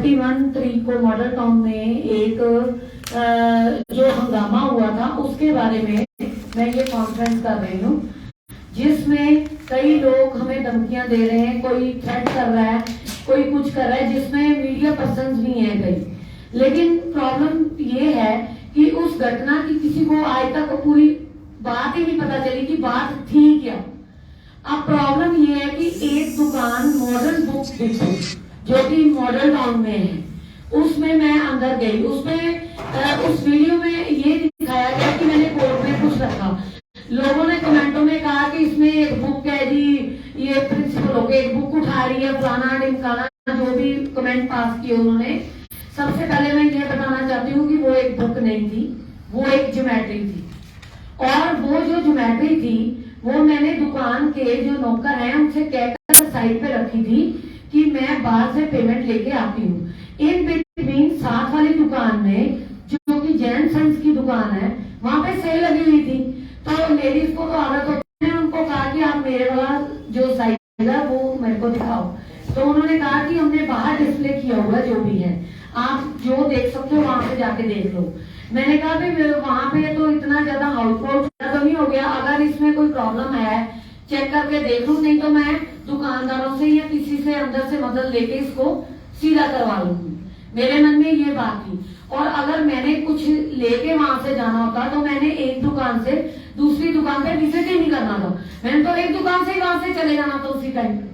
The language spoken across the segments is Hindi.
31 तारीख को मॉडल टाउन में एक जो हंगामा हुआ था उसके बारे में मैं ये कॉन्फ्रेंस कर रही हूँ, जिसमें कई लोग हमें धमकियां दे रहे हैं, कोई थ्रेट कर रहा है, कोई कुछ कर रहा है, जिसमें मीडिया पर्सन्स भी हैं कई। लेकिन प्रॉब्लम ये है कि उस घटना की किसी को आज तक पूरी बात ही नहीं पता चली कि बात थी क्या। अब प्रॉब्लम ये है कि एक दुकान मॉडर्न बुक डिपो जो कि मॉडल टाउन में है, उसमें मैं अंदर गई। उसमें उस वीडियो में ये दिखाया गया कि मैंने कोर्ट में कुछ रखा। लोगों ने कमेंटों में कहा कि इसमें एक बुक है जी, ये प्रिंसिपल होके एक बुक उठा रही है, फलाना ढिमकाना, जो भी कमेंट पास किए उन्होंने। सबसे पहले मैं ये बताना चाहती हूँ कि वो एक बुक नहीं थी, वो एक ज्योमेट्री थी। और वो जो ज्योमेट्री थी वो मैंने दुकान के जो नौकर हैं उनसे कहकर साइड पे रखी थी कि मैं बाहर से पेमेंट लेके आती हूँ। इन बिटवीन साथ वाली दुकान में जो कि जैन सन्स की दुकान है, वहां पे सेल लगी हुई थी। तो लेडीज को तो आदत होती है, उनको कहा कि आप मेरे वाला जो साइज है वो मेरे को दिखाओ। तो उन्होंने कहा कि हमने बाहर डिस्प्ले किया हुआ जो भी है, आप जो देख सकते हो वहां पे जाके देख लो। मैंने कहा भाई वहां पे तो इतना ज्यादा हाउसहोल्ड तो नहीं हो गया, अगर इसमें कोई प्रॉब्लम है चेक करके देख लूं, नहीं तो मैं दुकानदारों से या किसी से अंदर से मदद लेके इसको सीधा करवा लूंगी। मेरे मन में ये बात थी। और अगर मैंने कुछ लेके वहां से जाना होता तो मैंने एक दुकान से दूसरी दुकान पे विजिट ही नहीं करना था, मैंने तो एक दुकान से ही वहां से चले जाना था उसी टाइम पे।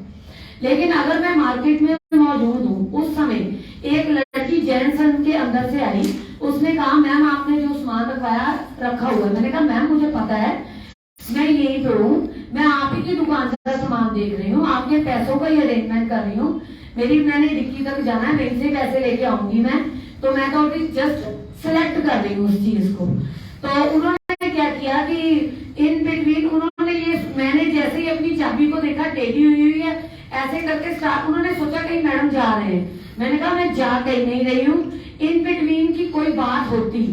लेकिन अगर मैं मार्केट में मौजूद हूँ, उस समय एक लड़की जैनसन के अंदर से आई, उसने कहा मैम आपने जो सामान रखा हुआ है। मैंने कहा मैम मुझे पता है, मैं यही पे हूँ, मैं आप ही की दुकान का सामान देख रही हूँ, आपके पैसों का ही अरेंजमेंट कर रही हूँ, मैंने डिक्की तक जाना है, वहीं से पैसे लेके आऊंगी मैं, तो मैं तो अभी जस्ट सिलेक्ट कर रही हूँ उस चीज को। तो उन्होंने क्या किया कि इन बिटवीन उन्होंने ये, मैंने जैसे ही अपनी चाबी को देखा टेढ़ी हुई है, ऐसे करके स्टार्ट, उन्होंने सोचा कहीं मैडम जा रहे हैं। मैंने कहा मैं जा कहीं नहीं रही हूँ। इन बिटवीन की कोई बात होती,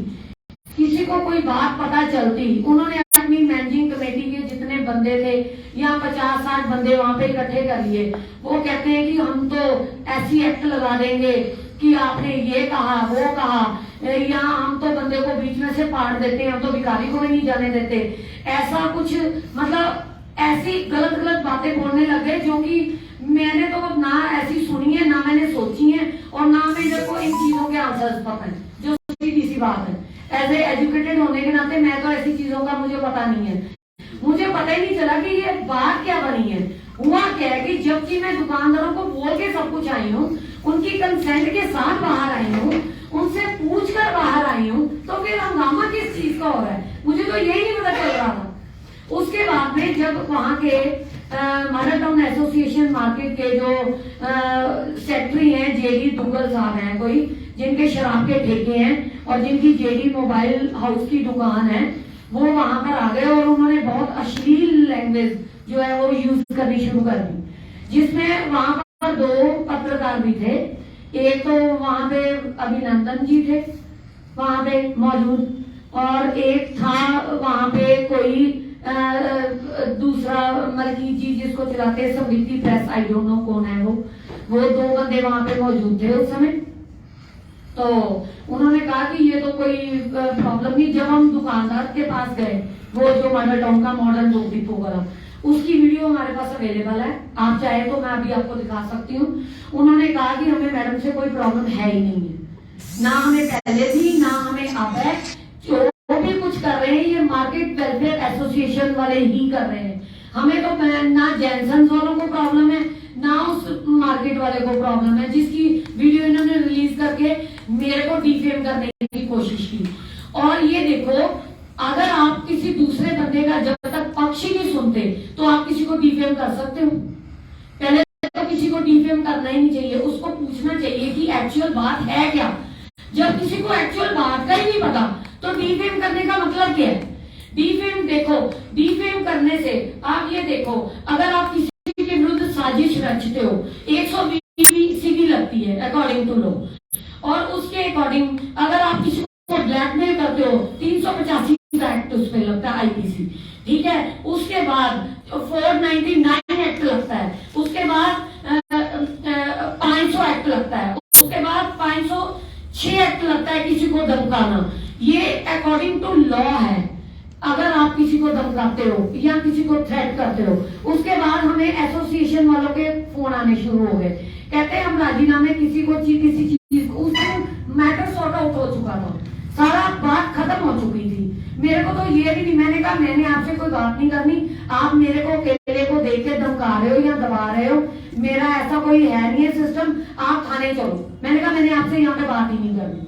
किसी को कोई बात पता चलती, उन्होंने अपनी मैनेजिंग कमेटी के जितने बंदे थे या 50-60 बंदे वहां पे इकट्ठे कर लिए। वो कहते हैं कि हम तो ऐसी एक्ट लगा देंगे कि आपने ये कहा वो कहा, या हम तो बंदे को बीच में से फाड़ देते हैं, हम तो भिखारी को भी नहीं जाने देते। ऐसा कुछ मतलब ऐसी गलत गलत बातें बोलने लगे जो कि मैंने तो ना ऐसी सुनी है, ना मैंने सोची है, और ना मेरे को इन चीजों के आंसर्स पता है। जो सीधी सी बात है, एज ए एजुकेटेड होने के नाते मैं तो ऐसी चीजों का मुझे पता नहीं है। मुझे पता ही नहीं चला कि ये बात क्या बनी है। हुआ क्या है कि जबकि मैं दुकानदारों को बोल के सब कुछ आई हूँ, उनकी कंसेंट के साथ बाहर आई हूँ, उनसे पूछ कर बाहर आई हूँ, तो फिर हंगामा किस चीज का हो रहा है मुझे तो यही नहीं पता चल रहा था। उसके बाद में जब वहां के मॉडल टाउन एसोसिएशन मार्केट के जो सेक्रेटरी हैं, जेडी दुग्गल साहब हैं कोई, जिनके शराब के ठेके हैं और जिनकी जेडी मोबाइल हाउस की दुकान है, वो वहां पर आ गए और उन्होंने बहुत अश्लील लैंग्वेज जो है वो यूज करनी शुरू कर दी, जिसमें वहां पर 2 पत्रकार भी थे। एक तो वहां पे अभिनंदन जी थे वहां पे मौजूद, और एक था वहां पे कोई दूसरा मलकीत जी जिसको चलाते हैं समृद्धि प्रेस, आई डोंट नो कौन है वो 2 बंदे वहां पे मौजूद थे उस समय। तो उन्होंने कहा कि ये तो कोई प्रॉब्लम नहीं। जब हम दुकानदार के पास गए, वो जो मॉडल टाउन का मॉडर्न बुक डिपो वाला, उसकी वीडियो हमारे पास अवेलेबल है, आप चाहे तो मैं अभी आपको दिखा सकती हूँ। उन्होंने कहा कि हमें मैडम से कोई प्रॉब्लम है ही नहीं है, ना हमें पहले थी ना हमें अब है, जो भी कुछ कर रहे हैं ये मार्केट वेलफेयर एसोसिएशन वाले ही कर रहे हैं। हमें तो ना जैनसन वालों को प्रॉब्लम है, ना उस मार्केट वाले को प्रॉब्लम है, जिसकी वीडियो इन्होंने रिलीज करके मेरे को डिफेम करने की कोशिश की। और ये देखो, अगर आप किसी दूसरे बंदे का जब तक पक्ष ही नहीं सुनते तो आप किसी को डिफेम कर सकते हो? पहले तो किसी को डिफेम करना ही नहीं चाहिए, उसको पूछना चाहिए कि एक्चुअल बात है क्या। जब किसी को एक्चुअल बात का ही नहीं पता तो डिफेम करने का मतलब क्या है? डिफेम देखो, डिफेम करने से आप ये देखो, अगर आप किसी के विरुद्ध साजिश रचते हो 120 सीवी लगती है अकॉर्डिंग टू लॉ, और उसके अकॉर्डिंग अगर आप किसी को ब्लैकमेल करते हो 385 का एक्ट उस पर लगता है आईपीसी, ठीक है। उसके बाद 499 एक्ट लगता है, उसके बाद 500 एक्ट लगता है, उसके बाद 6 एक्ट लगता है किसी को धमकाना। ये अकॉर्डिंग टू लॉ है। अगर आप किसी को धमकाते हो या किसी को थ्रेट करते हो, उसके बाद हमें एसोसिएशन वालों के फोन आने शुरू हो गए, कहते हैं हम राजीनामे किसी किसी चीज को, उसको मैटर सॉर्ट आउट हो चुका था, सारा बात खत्म हो चुकी थी। मेरे को तो ये भी नहीं, मैंने कहा मैंने आपसे कोई बात नहीं करनी, आप मेरे को अकेले को देख के धमका रहे हो या दबा रहे हो, मेरा ऐसा कोई है नहीं है सिस्टम, आप थाने चलो। मैंने कहा मैंने आपसे यहाँ पे बात ही नहीं करनी।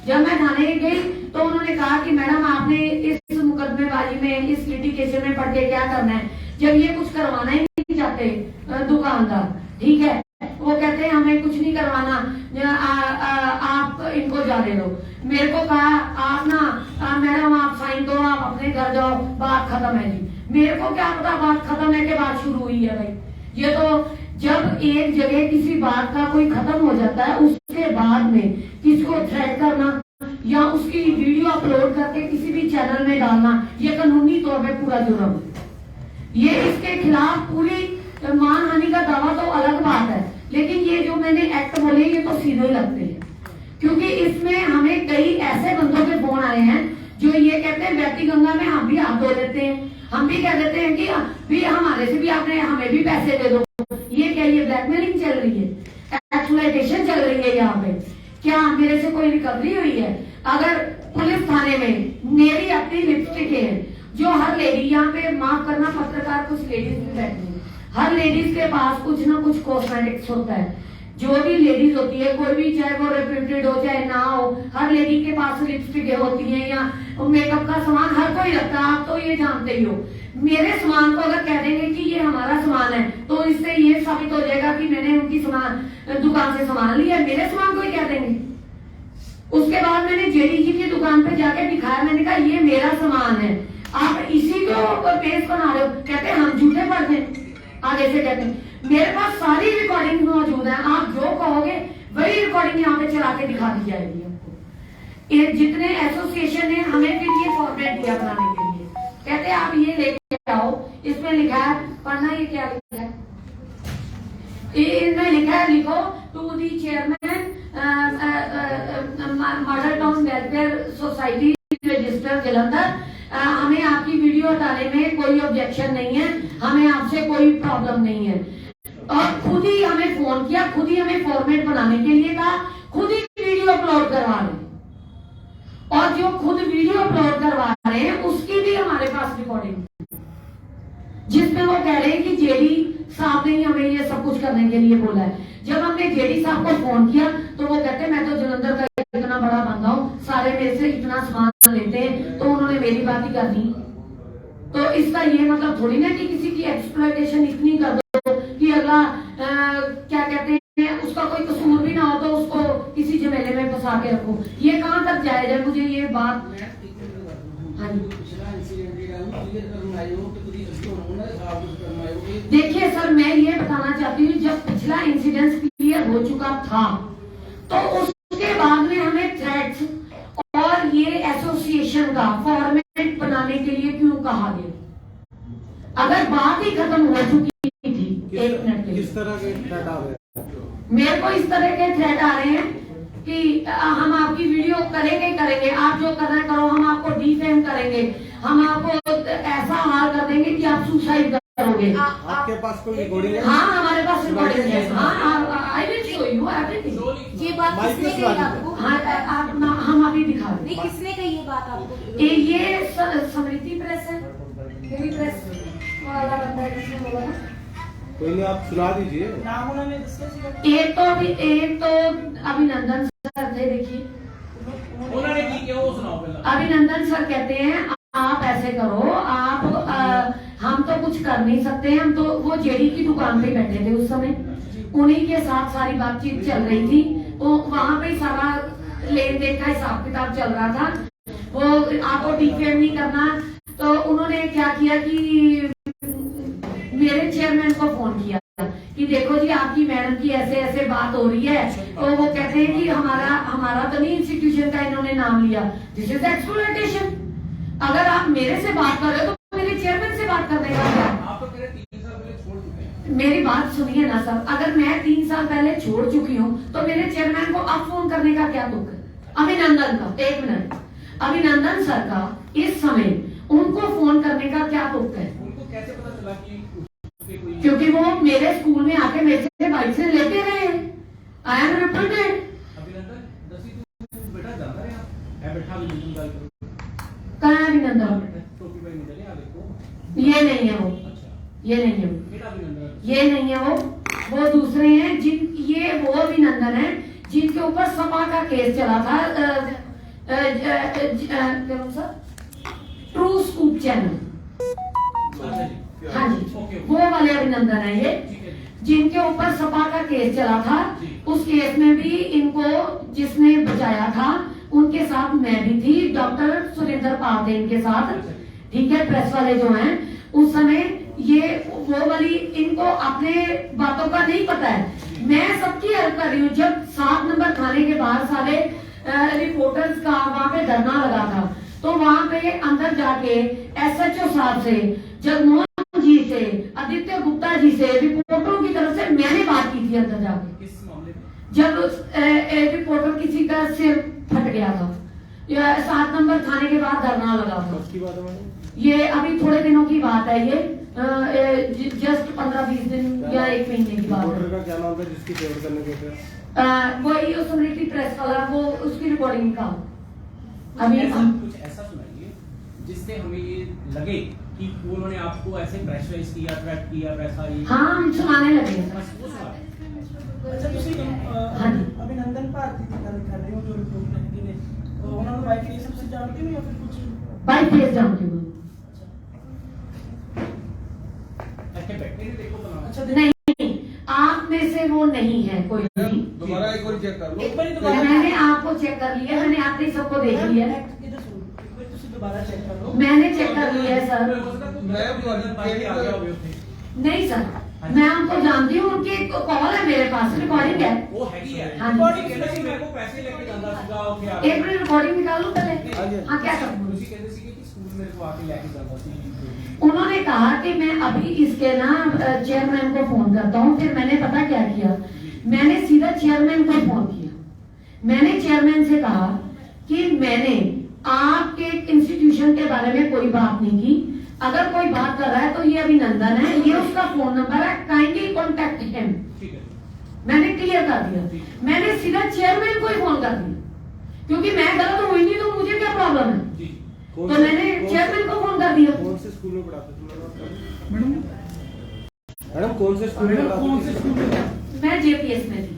जब मैं थाने गई तो उन्होंने कहा कि मैडम आपने इस मुकदमेबाजी में, इस लिटिगेशन में पढ़ के क्या करना है, जब ये कुछ करवाना ही नहीं चाहते दुकानदार, ठीक है, वो कहते हैं हमें कुछ नहीं करवाना, आप इनको जाने दो। मेरे को कहा आप ना मैडम आप साइन दो, आप अपने घर जाओ, बात खत्म है जी। मेरे को क्या पता बात खत्म है कि बात शुरू हुई है भाई। ये तो जब एक जगह किसी बात का कोई खत्म हो जाता है, उसके बाद में किसी को थ्रेट करना या उसकी वीडियो अपलोड करके किसी भी चैनल में डालना, ये कानूनी तौर पे पूरा जुर्म है। ये इसके खिलाफ पूरी मानहानि का दावा तो अलग बात है, लेकिन ये जो मैंने एक्ट बोले ये तो सीधे लगते हैं, क्योंकि इसमें हमें कई ऐसे बंदों के फोन आए हैं जो ये कहते हैं व्यक्ति गंगा में हम भी हाथ धो लेते हैं, हम भी कह देते हैं कि भी हमारे से भी आपने हमें भी पैसे दे दो। ये क्या, ये ब्लैकमेलिंग चल रही है, एक्सप्लॉयटेशन चल रही है यहाँ पे। क्या मेरे से कोई रिकवरी हुई है? अगर पुलिस थाने में मेरी अपनी लिपस्टिक है, जो हर लेडी, यहाँ पे माफ करना पत्रकार कुछ लेडीज भी बैठी है, हर लेडीज के पास कुछ ना कुछ कॉस्मेटिक्स होता है। जो भी लेडीज होती है, कोई भी, चाहे वो रेप्यूटेड हो चाहे ना हो, हर लेडी के पास लिपस्टिक होती है या मेकअप का सामान हर कोई रखता है, आप तो ये जानते ही हो। मेरे सामान को अगर कह देंगे कि ये हमारा सामान है, तो इससे ये साबित हो जाएगा कि मैंने उनकी सामान दुकान से सामान लिया, मेरे सामान को ही कह देंगे। उसके बाद मैंने जेडीजी की दुकान पे जाके दिखाया, मैंने कहा ये मेरा सामान है, आप इसी को पेश बना रहे हो, कहते हैं हम झूठे पड़ते हैं। आगे से कहते हैं मेरे पास सारी रिकॉर्डिंग मौजूद है, आप जो कहोगे वही रिकॉर्डिंग यहाँ पे चला के दिखा दी जाएगी आपको। ये जितने एसोसिएशन है हमें फिर ये फॉर्मेट दिया बनाने के लिए, कहते हैं आप ये लेके आओ, इसमें लिखा है, पढ़ना ये क्या लिखा है, इनमें लिखा है, लिखो to the chairman model town welfare society register Jalandhar, हमें आपकी वीडियो डालने में कोई ऑब्जेक्शन नहीं है, हमें आपसे कोई प्रॉब्लम नहीं है। और खुद ही हमें फोन किया, खुद ही हमें फॉर्मेट बनाने के लिए कहा, खुद ही वीडियो अपलोड करवा रहे हैं, और जो खुद वीडियो अपलोड करवा रहे हैं उसकी भी हमारे पास रिकॉर्डिंग, जिसमें वो कह रहे हैं कि जेडी साहब ने हमें ये सब कुछ करने के लिए बोला है। जब हमने जेडी साहब को फोन किया तो वो कहते हैं मैं तो जलंधर का इतना बड़ा बंदा हूँ, सारे मेरे से इतना सामान लेते हैं, तो उन्होंने मेरी बात ही कर दी। तो इसका ये मतलब थोड़ी ना कि किसी की एक्सप्लॉयटेशन इतनी कर दो कि अगला क्या कहते हैं उसका कोई कसूर भी ना हो तो उसको किसी झमेले में फंसा के रखो। ये कहाँ तक जायज है? मुझे ये बात, हाँ देखिए सर, मैं ये बताना चाहती हूँ, जब पिछला इंसिडेंट क्लियर हो चुका था तो उसके बाद में हमें थ्रेट्स और ये एसोसिएशन का फॉर्मेट बनाने के लिए क्यों कहा गया? अगर बात ही खत्म हो चुकी थी, एक मिनट के लिए, किस तरह के थ्रेट आ रहे हैं? मेरे को इस तरह के थ्रेट आ रहे हैं कि हम आपकी वीडियो करेंगे, आप जो करना करो, हम आपको डिफेम करेंगे, हम आपको ऐसा हाल कर देंगे कि आप सुसाइड करोगे। आपके पास कोई रिकॉर्डिंग है? हाँ, हमारे पास रिकॉर्डिंग है। हाँ, I will show you everything. ये बात किसने कही आपको? हाँ, हम अभी दिखा रहे हैं। किसने कही ये बात आपको? ये समृद्धि प्रेस है, मेरी प्रेस वाला बंदा है जिसने बोला ना। कोई नहीं, आप सुना दीजिए। एक तो अभिनंदन सर थे, देखिए उन्होंने की क्या वो सुनाओ पहले। अभिनंदन सर कहते हैं आप ऐसे करो, आप हम तो कुछ कर नहीं सकते, हम तो, वो जेडी की दुकान पे बैठे थे उस समय, उन्हीं के साथ सारी बातचीत चल रही थी, वो वहां पे सारा लेन देन का हिसाब किताब चल रहा था। वो आपको डिफेम नहीं करना, तो उन्होंने क्या किया कि मेरे चेयरमैन को फोन किया कि देखो जी आपकी मैडम की ऐसे ऐसे बात हो रही है, तो वो कहते हैं कि हमारा तो नहीं इंस्टीट्यूशन का इन्होंने नाम लिया, दिस इज एक्सप्लॉयटेशन। अगर आप मेरे से बात कर रहे हो तो मेरे चेयरमैन से बात करने का क्या? आप तो मेरे 3 साल पहले छोड़ चुके हैं। मेरी बात सुनिए ना सर, अगर मैं 3 साल पहले छोड़ चुकी हूँ तो मेरे चेयरमैन को अब फोन करने का क्या दुख है? अभिनंदन का, एक मिनट, अभिनंदन सर का इस समय उनको फोन करने का क्या तुक है? उनको कैसे पता चला कि उसके कोई क्योंकि वो मेरे स्कूल में आके मेरे से बाइक से लेते रहे। I am reported. अभिनंदन दसी तू बेटा जाता है आप ए बैठा अभिनंदन गल करो कहाँ है अभिनंदन? टोपी भाई निकले आ देखो ये नहीं है वो, अच्छा ये नहीं है वो, बेटा अभिनंदन ये नहीं है वो दूसरे हैं जिन, ये वो अभिनंदन है जिनके ऊपर सपा का केस चला था, ट्रू स्कूप चैनल। अच्छा जी हाँ जी, ओके वो वाले अभिनंदन है ये, ठीक है जी जिनके ऊपर सपा का केस चला था। जी। उस केस में भी इनको जिसने बचाया था उनके साथ मैं भी थी, डॉक्टर सुरेंद्र पाल थे इनके साथ, ठीक है, प्रेस वाले जो हैं उस समय। ये वो वाली इनको अपने बातों का नहीं पता है, मैं सबकी हेल्प कर रही हूँ। जब 7 नंबर थाने के बाहर सारे रिपोर्टर्स का वहां पे धरना लगा था, तो वहां पे अंदर जाके एसएचओ साहब से, जगमोहन जी से, आदित्य गुप्ता जी से, रिपोर्टरों की तरफ से मैंने बात की थी अंदर जाके। किस मामले में जब रिपोर्टर किसी का सिर फट गया था, 7 नंबर थाने के बाद धरना लगा था। उसकी बात है मैडम। ये अभी थोड़े दिनों की बात है, ये जस्ट 15-20 दिन या 1 महीने की बात रिपोर्टर है। का क्या नाम था जिसकी फेवर करने के थे? वही समृद्धि प्रेस वाला, वो उसकी रिकॉर्डिंग का अभी कुछ ऐसा सुनाइए जिससे हमें ये लगे कि उन्होंने आपको ऐसे प्रेशराइज किया, थ्रेट किया, पैसा ये हाँ हम सुनाने लगे हैं। बस वो सुना ਅੱਛਾ ਤੁਸੀਂ हाँ जी। ਅਭਿਨੰਦਨ ਭਾਰਤੀ ਦੀ ਗੱਲ ਕਰ ਰਹੇ ਹੋ ਜੋ ਰਿਪੋਰਟ ਹੈਗੇ ਨੇ ਉਹਨਾਂ ਨੂੰ ਬਾਈ ਫੇਸ ਤੁਸੀਂ ਜਾਣਦੇ ਹੋ ਜਾਂ ਫਿਰ ਕੁਝ बाई फेस जानती हूँ। ऐसे बैठे थे देखो बना ਅੱਛਾ नहीं, आप में से वो नहीं है कोई भी। दोबारा एक बार चेक कर लो। एक बार दोबारा मैंने आपको चेक कर लिया, मैंने आपने सबको देख लिया, इधर सुनो एक बार ਤੁਸੀਂ ਦੁਬਾਰਾ ਚੈੱਕ ਕਰ ਲਓ मैंने चेक कर लिया है सर। नहीं सर, मैं उनको जानती हूँ, उनकी कॉल है मेरे पास, रिकॉर्डिंग है। वो हैगी है हाँ जी। बॉडी कहते सी मेरे को पैसे लेके ਜਾਂਦਾ ਸੀਗਾ ਉੱਥੇ ਆ एक मिनट रिकॉर्डिंग निकाल लो पहले। हाँ जी। हाँ क्या करूँ? ਤੁਸੀਂ ਕਹਿੰਦੇ ਸੀਗੇ ਕਿ ਸਕੂਲ ਮੇਰੇ को आके लेके ਜਾਂਦਾ ਸੀ उन्होंने कहा कि मैं अभी इसके ना चेयरमैन को फोन करता हूँ। फिर मैंने पता क्या किया, मैंने सीधा चेयरमैन को फोन किया। मैंने चेयरमैन से कहा कि मैंने आपके इंस्टीट्यूशन के बारे में कोई बात नहीं की, अगर कोई बात कर रहा है तो ये अभिनंदन है, ये उसका फोन नंबर है, काइंडली कॉन्टेक्ट हिम। ठीक है मैंने क्लियर कर दिया, मैंने सीधा चेयरमैन को ही फोन कर दिया, क्योंकि मैं गलत हुई नहीं तो मुझे क्या प्रॉब्लम है। जी तो मैंने चेयरमैन को फोन कर दिया। कौन से स्कूल में पढ़ाते थे ਮੈਡਮ मैडम? कौन से स्कूल में मैडम कौन से पढ़ाते स्कूल में मैं जेपीएस में थी,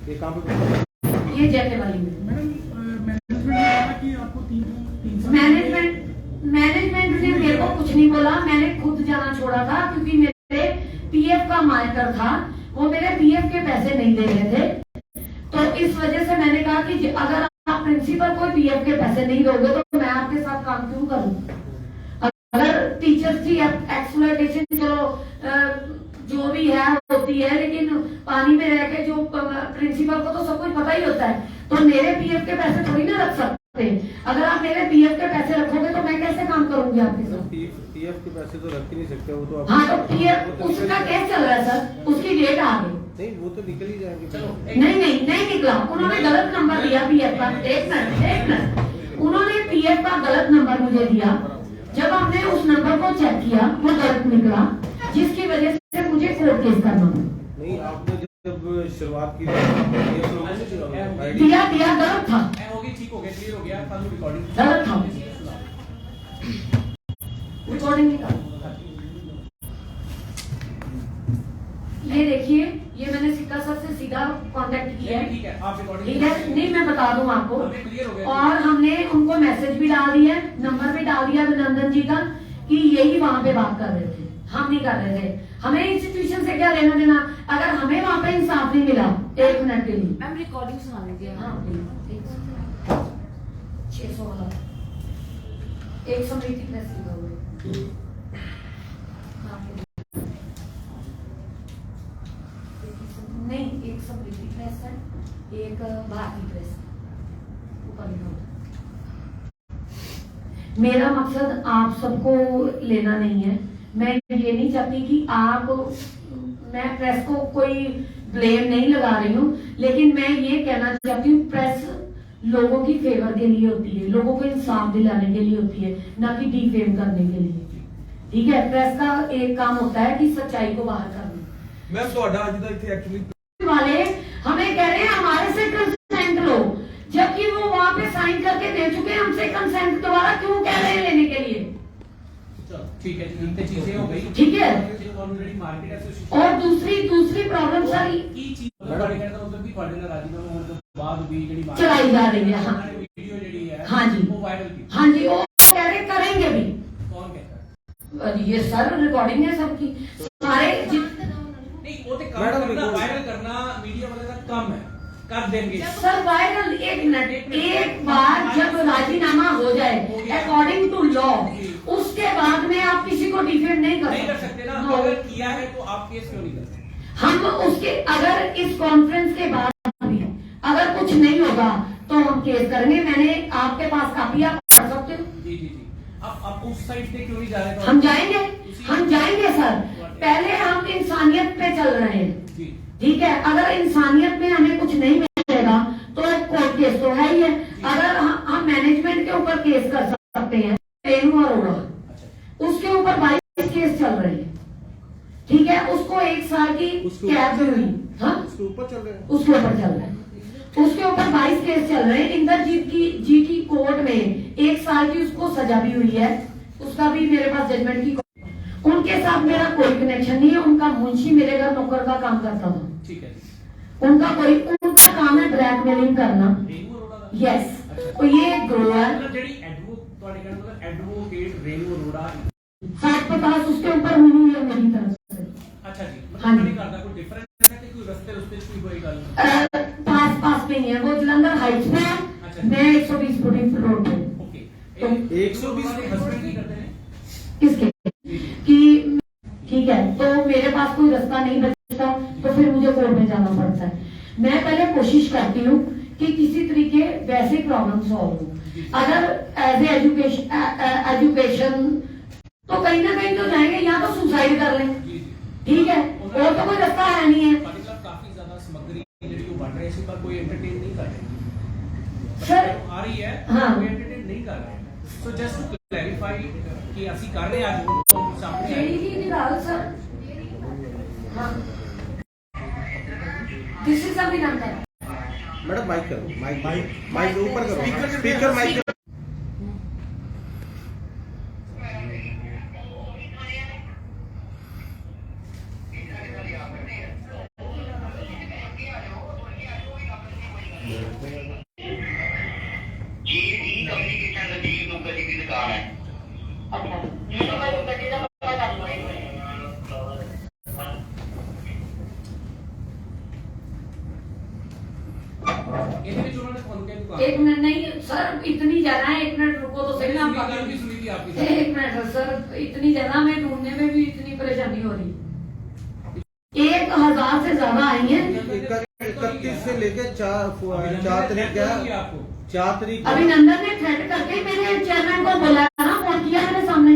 ये कहाँ पे पढ़ाते थे? ये जैके वाली में। मैडम मैनेजमेंट ने कहा कि आपको 3 साल मैनेजमेंट ने मेरे को कुछ नहीं बोला, मैंने खुद जाना छोड़ा था, क्योंकि मेरे पीएफ का मायकर था, वो मेरे पीएफ के पैसे नहीं दे रहे थे। तो इस वजह से मैंने कहा कि अगर आप प्रिंसिपल को पीएफ के पैसे नहीं दोगे तो मैं आपके साथ काम क्यों करूं। अगर टीचर्स की एक्सप्लॉयटेशन चलो जो भी है होती है, लेकिन पानी में रह के जो प्रिंसिपल को तो सब कुछ पता ही होता है, तो मेरे पीएफ के पैसे थोड़ी ना रख सकते। अगर आप मेरे पीएफ के पैसे रखोगे तो मैं कैसे काम करूंगी आपके साथ। पीएफ के पैसे तो रख ही नहीं सकते, वो तो हाँ तो पीएफ उसका केस चल रहा है सर, उसकी डेट आ गई। नहीं, वो तो निकल ही जाएंगे। चलो नहीं निकला, उन्होंने गलत नंबर दिया पीएफ का। एक मिनट, उन्होंने पीएफ का गलत नंबर मुझे दिया। जब हमने उस नंबर को चेक किया वो गलत निकला, जिसकी वजह से मुझे कोर्ट केस करना पड़ा। नहीं, आपने जब शुरुआत की थी दिया गलत था, हो गई, ठीक हो गया, क्लियर हो गया, कल रिकॉर्डिंग गलत था, रिकॉर्डिंग निकाल। ये देखिए, ये मैंने सिक्का सर से सीधा कांटेक्ट किया है, ठीक है, आप रिकॉर्डिंग ठीक है। नहीं मैं बता दूं आपको, हमें क्लियर हो गया। और हमने उनको मैसेज भी डाल दिया, नंबर भी डाल दिया अभिनंदन जी का, कि यही वहां पे बात कर रहे थे, हम नहीं कर रहे थे। हमें इंस्टीट्यूशन से क्या लेना देना, अगर हमें वहां पे इंसाफ नहीं मिला 1 मिनट के लिए। मैम रिकॉर्डिंग सुना लीजिए। हाँ 600 वाला एक समृद्धि प्रेस लिखा हुआ है। नहीं, एक समृद्धि प्रेस है, एक भारतीय प्रेस है, ऊपर लिखा हुआ है। मेरा मकसद आप सबको लेना नहीं है, मैं ये नहीं चाहती कि आप, मैं प्रेस को कोई ब्लेम नहीं लगा रही हूँ, लेकिन मैं ये कहना चाहती हूँ प्रेस लोगों की फेवर के लिए होती है, लोगों को इंसाफ दिलाने के लिए होती है, ना कि डिफेम करने के लिए। ठीक है, प्रेस का एक काम होता है कि सच्चाई को बाहर करना। मैम ਤੁਹਾਡਾ ਅੱਜ ਦਾ ਇੱਥੇ एक्चुअली वाले हमें कह रहे हैं हमारे से कंसेंट लो, जबकि वो वहां पे साइन करके दे चुके हैं, हमसे कंसेंट दोबारा क्यों कह रहे हैं लेने के लिए? चलो ठीक है, इतनी चीजें हो गई। ठीक है, ऑलरेडी मार्केट एसोसिएशन और दूसरी प्रॉब्लम सारी की चीज ਤੁਹਾਡੇ ਕਹਿੰਦਾ ਮਤਲਬ ਕਿ ਤੁਹਾਡੇ ਨਾਲ ਰਾਜੀਨਾਮਾ ਹੋਣ ਤੋਂ ਬਾਅਦ ਵੀ ਜਿਹੜੀ चलाई जा रही है। हाँ वीडियो ਜਿਹੜੀ ਹੈ हाँ जी, वो वायरल की। हाँ जी, वो कह रहे करेंगे भी। कौन कहता है? ये सर रिकॉर्डिंग है सबकी सारे नहीं वो तो काम करना, वायरल करना मीडिया वाले का काम है, कर देंगे। सर वायरल एक मिनट, एक बार जब राजीनामा हो जाए अकॉर्डिंग टू लॉ, उसके बाद में आप किसी को डिफेंड नहीं कर सकते ना। No. अगर किया है तो आप केस क्यों नहीं करते? हम उसके अगर इस कॉन्फ्रेंस के बाद भी अगर कुछ नहीं होगा तो हम केस करेंगे। मैंने आपके पास कापी, आप पढ़ सकते हो। जी जी जी, आप उस साइड पे क्यों नहीं जा रहे? हम जाएंगे सर, पहले हम इंसानियत पे चल रहे हैं। जी ठीक है, अगर इंसानियत में हमें कुछ नहीं मिलेगा तो कोर्ट केस तो है ही है। अगर हम मैनेजमेंट के ऊपर केस कर सकते हैं, रेनू अरोड़ा उसके ऊपर 22 केस चल रहे हैं। ठीक है, उसको 1 साल की कैद भी हुई। हाँ, उसके ऊपर चल रहे हैं, उसके ऊपर चल रहे हैं, उसके ऊपर 22 केस चल रहे हैं। इंद्रजीत जी की कोर्ट में 1 साल की उसको सजा भी हुई है, उसका भी मेरे पास जजमेंट की। उनके साथ मेरा कोई कनेक्शन नहीं है, उनका मुंशी मेरे घर नौकर का काम करता था। ठीक है। उनका काम है ब्लैकमेलिंग करना। रेनू अरोड़ा का? यस, तो ये ग्रो है। मतलब ਜਿਹੜੀ एडवोकेट रेनू अरोड़ा 60-50 उसके ऊपर हुई है मेरी तरफ से। अच्छा जी, हाँ मतलब जी। नहीं करता कोई डिफरेंस है कि कोई रास्ते कोई कोई गल पास पे ही है, वो जलंधर हाइट्स पे है, अच्छा। मैं 120 फुट रोड पे। ओके। तो 120 हस्बैंड नहीं करते हैं किसके कि ठीक है, तो मेरे पास कोई रास्ता नहीं बचता तो फिर मुझे कोर्ट में जाना पड़ता है। मैं पहले कोशिश करती हूँ कि किसी तरीके वैसे प्रॉब्लम सॉल्व हो। अगर एज एजुकेशन तो कहीं ना कहीं तो जाएंगे, या तो सुसाइड कर लें। ठीक है, और तो कोई रास्ता है नहीं है। मतलब काफी ज्यादा सामग्री ਜਿਹੜੀ ਉਹ ਬਣ ਰਹੀ ਸੀ ਪਰ ਕੋਈ एंटरटेन नहीं कर रहे सर आ रही है, हाँ। कोई एंटरटेन नहीं कर रहे। सो जस्ट टू क्लैरिफाई कि ਅਸੀਂ ਕਰ ਰਹੇ ਅੱਜ ਉਹ ਸਾਹਮਣੇ ਆਈ। जेडी की निकाल सर। हाँ, दिस इज अभिनंदन। मैडम माइक करो, माइक ऊपर करो, स्पीकर माइक करो। ਇਹਦੇ ਵਿੱਚ ਉਹਨਾਂ ਨੇ ਤੁਹਾਨੂੰ ਕਿਹਾ ਦੁਕਾਨ एक मिनट नहीं सर, इतनी जगह है, 1 मिनट रुको तो सही ना। आप ਗੱਲ भी सुनी थी आपकी। 1 मिनट सर, इतनी जगह में ढूंढने में भी इतनी परेशानी हो रही। 1000 से ज्यादा आई है। 31 से लेके 4 तारीख है, आपको 4 तारीख अभिनंदन ने थ्रेट करके मेरे चेयरमैन को बुलाया ना, फोन किया मेरे सामने।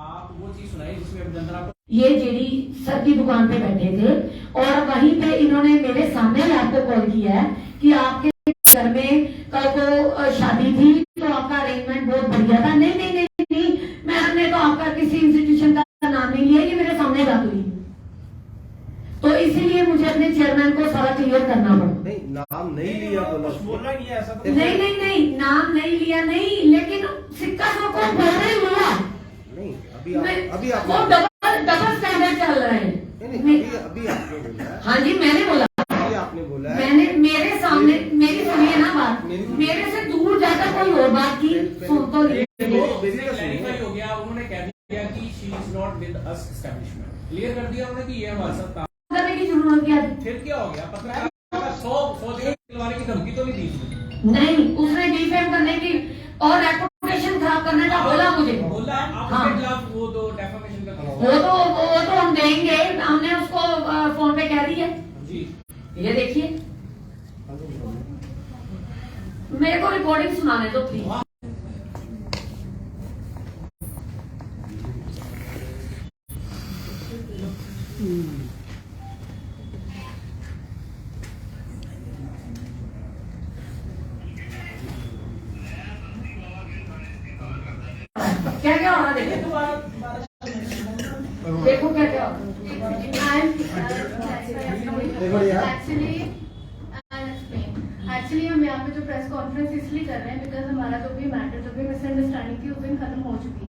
आप वो चीज सुनाई जिसमें अभिनंदन आपको ये जेडी सर की दुकान पे बैठे थे और वहीं पे इन्होंने मेरे सामने ही आपको कॉल किया है कि आपके घर में कल को शादी थी तो आपका अरेंजमेंट बहुत बढ़िया था। नहीं नहीं नहीं नहीं, मैडम ने तो आपका किसी इंस्टीट्यूशन का नाम नहीं लिया, ये मेरे सामने बात हुई। तो इसीलिए मुझे अपने चेयरमैन को सारा क्लियर करना पड़ा। नहीं, नाम नहीं लिया कुछ बोलना नहीं है ऐसा तो। नहीं नहीं नहीं, नाम नहीं लिया नहीं, लेकिन सिक्का को बोल रहे हुआ। नहीं, अभी आप वो डबल स्टैंडर्ड चल रहे हैं। नहीं, अभी आपने बोला है, हाँ जी, मैंने बोला, अभी आपने बोला है। मैंने मेरे सामने, मेरी सुनिए ना बात, मेरी- मेरे से दूर जाकर कोई और बात की सुन तो लीजिए। क्लैरिफाई हो गया, उन्होंने कह दिया कि she is not with us establishment. Clear कर दिया उन्होंने कि ये हमारे साथ काम। करने की जरूरत क्या थी? फिर क्या हो गया? पत्रकार 100 जगह दिलवाने की धमकी तो नहीं दी उसने? नहीं, उसने डिफेम करने की और रेपुटेशन खराब करने का बोला मुझे। बोला आपके हाँ। खिलाफ वो तो डेफामेशन का केस। वो तो हम देंगे, हमने उसको फोन पे कह दिया। जी ये देखिए, मेरे को रिकॉर्डिंग सुनाने दो प्लीज। क्या क्या होना देखो देखो क्या क्या होगा एक्चुअली हम यहाँ पे जो प्रेस कॉन्फ्रेंस इसलिए कर रहे हैं बिकॉज हमारा जो भी मैटर जो भी मिसअंडरस्टैंडिंग थी उस दिन खत्म हो चुकी है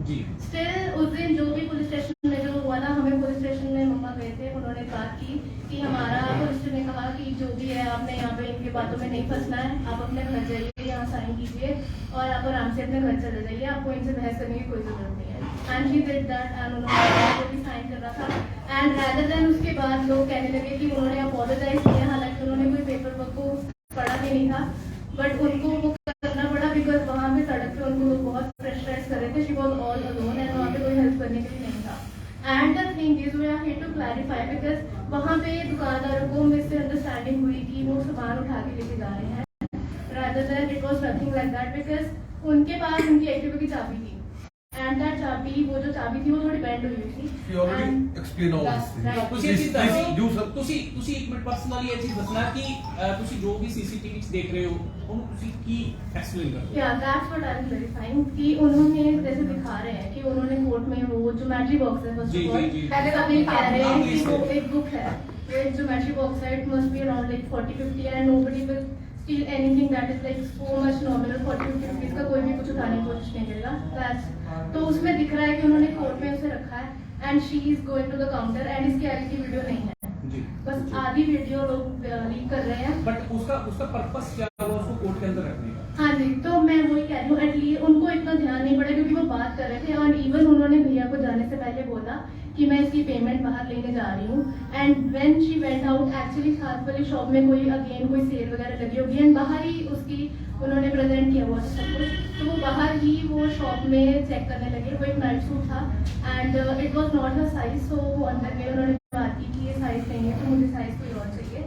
जी स्टिल उस दिन जो भी पुलिस स्टेशन में जो हुआ ना हमें पुलिस स्टेशन में मम्मा गए थे उन्होंने बात की कि हमारा पुलिस स्टेशन ने कहा कि जो भी है आपने यहाँ पे इनकी बातों में नहीं फंसना है आप अपने घर जाइए यहाँ साइन कीजिए और आप आराम से अपने घर चले जाइए आपको इनसे बहस करने की कोई जरूरत नहीं है and she did that and उन्होंने भी साइन कर रहा था एंड रैदर देन उसके बाद लोग कहने लगे कि उन्होंने अपोलोजाइज किया हालांकि उन्होंने कोई पेपर वर्क को पढ़ा भी नहीं था बट उनको वो करना पड़ा बिकॉज वहाँ पे सड़क पे उनको लोग बहुत प्रेशराइज कर रहे थे she was all alone and वहाँ पे कोई हेल्प करने के लिए नहीं था and the thing is we are here to clarify because वहाँ पे दुकानदारों को मिसअंडरस्टैंडिंग हुई कि वो सामान उठा के लेके जा रहे हैं rather than it was nothing like that because उनके पास उनकी एक्टिवा की चाबी थी एंड दैट चाबी वो जो चाबी थी वो थोड़ी बेंड हुई थी You already explained all this thing. Right. ਤੁਸੀਂ ਇਹ ਚੀਜ਼ ਦੱਸੋ You sir. ਤੁਸੀਂ ਇੱਕ ਮਿੰਟ ਪਰਸਨਲੀ ਇਹ ਚੀਜ਼ ਦੱਸਣਾ ਕਿ ਤੁਸੀਂ ਜੋ ਵੀ ਸੀਸੀਟੀਵੀ ਚ ਦੇਖ ਰਹੇ ਹੋ ਉਹਨੂੰ ਤੁਸੀਂ ਕੀ ਐਕਸਪਲੇਨ ਕਰਦੇ ਹੋ Yeah, that's what I'm verifying कि उन्होंने जैसे दिखा रहे हैं कि उन्होंने कोर्ट में वो ज्योमेट्री बॉक्स है फर्स्ट जी, ऑफ ऑल जी, जी। पहले सभी कह रहे हैं कि वो आप एक बुक है एक ज्योमेट्री बॉक्स है it must be around like 40-50 and nobody will still anything that is like so much nominal 40-50 rupees का कोई भी कुछ उठाने की कोशिश नहीं करेगा दैट्स तो उसमें दिख रहा है कि उन्होंने कोर्ट में उसे रखा है and she is going to the counter and इसकी आगे की वीडियो नहीं है जी बस आधी वीडियो लोग लीक कर रहे हैं बट उसका पर्पस क्या हुआ उसको कोर्ट के अंदर रखने का हाँ जी तो मैं वही कह रही हूँ एटलीस्ट उनको इतना ध्यान नहीं पड़ा क्योंकि वो बात कर रहे थे और इवन उन्होंने भैया को जाने से पहले बोला कि मैं इसकी पेमेंट बाहर लेने जा रही हूँ and when she went out actually साथ वाली शॉप में कोई अगेन कोई सेल वगैरह लगी होगी एंड बाहर ही उसकी उन्होंने प्रेजेंट किया हुआ था सब कुछ तो वो बाहर ही वो शॉप में चेक करने लगे वो एक नाइट सूट था and it was not her size so वो अंदर गए उन्होंने बात की कि ये साइज नहीं है तो मुझे साइज कोई और चाहिए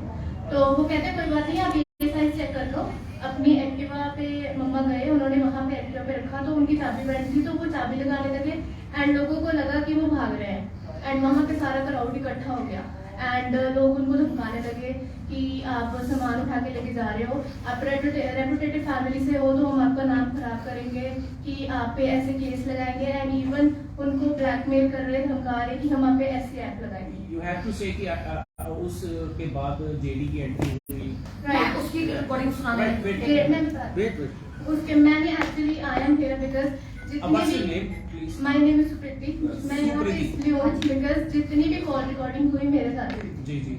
तो वो कहते कोई बात नहीं आप ये साइज चेक कर लो अपनी एक्टिवा पे मम्मा गए उन्होंने वहाँ पे एक्टिवा पे रखा तो उनकी चाबी बैंड थी तो वो चाबी लगाने लगे एंड लोगों को लगा कि वो भाग रहे हैं एंड वहाँ पे सारा क्राउड इकट्ठा हो गया एंड लोग उनको धमकाने लगे कि आप सामान उठा के लेके जा रहे हो आप रेपुटेटेड फैमिली से हो तो हम आपका नाम खराब करेंगे कि आप पे ऐसे केस लगाएंगे एंड इवन उनको ब्लैकमेल कर रहे धमका रहे कि हम आप पे ऐसे एक्ट लगाएंगे यू हैव टू से कि उस के बाद जेडी की एंट्री हुई राइट उसकी रिकॉर्डिंग सुनाने वेट मैं बता वेट उसके मैंने actually I am here because what's your जितनी name please my name is Supriti मैं यहाँ पे सुप्रीति। इसलिए हूँ बिकॉज जितनी भी कॉल रिकॉर्डिंग हुई मेरे साथ हुई जी जी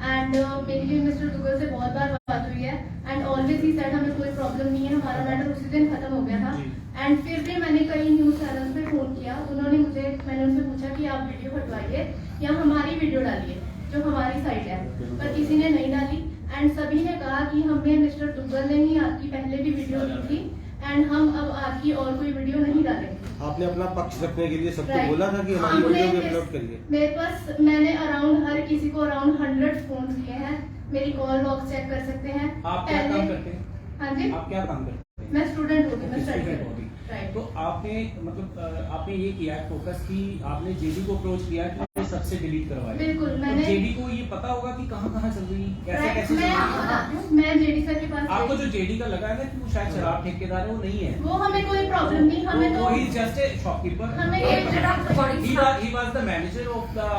एंड मेरी मिस्टर दुग्गल से बहुत बार बात हुई है एंड ऑलवेज ही सेड हमें कोई प्रॉब्लम नहीं है हमारा मैटर उसी दिन खत्म हो गया था जी। एंड फिर भी मैंने कई न्यूज चैनल्स पे फोन किया उन्होंने मैंने उनसे पूछा कि आप वीडियो हटवाइए या हमारी वीडियो डालिए जो हमारी साइड है पर किसी ने नहीं डाली एंड सभी ने कहा कि हमें मिस्टर दुग्गल ने ही आपकी पहले भी वीडियो दी थी एंड हम अब आपकी और कोई वीडियो नहीं डालेंगे आपने अपना पक्ष रखने के लिए सबको Right. बोला था कि हमारी हमने वीडियो भी अपलोड करिए मेरे पास मैंने अराउंड हर किसी को अराउंड 100 फोन किए हैं मेरी कॉल लॉग चेक कर सकते हैं आप क्या काम करते हैं हाँ जी आप क्या काम करते हैं मैं स्टूडेंट होगी मैं स्टडी स्टूडेंट कर होगी राइट तो आपने मतलब आपने ये किया फोकस कि आपने जेडी को अप्रोच किया कि वो सबसे डिलीट करवाए बिल्कुल तो मैंने जेडी को ये पता होगा कि कहाँ कहाँ चल रही कैसे Right, कैसे चल मैं रही आपको बताती हूँ मैं जेडी सर के पास आपको गई। जो जेडी का लगा है ना कि वो शायद शराब ठेकेदार है वो नहीं है वो हमें कोई प्रॉब्लम नहीं हमें तो वो ही जस्ट ए शॉपकीपर हमें एक मिनट आप recording he was the manager of the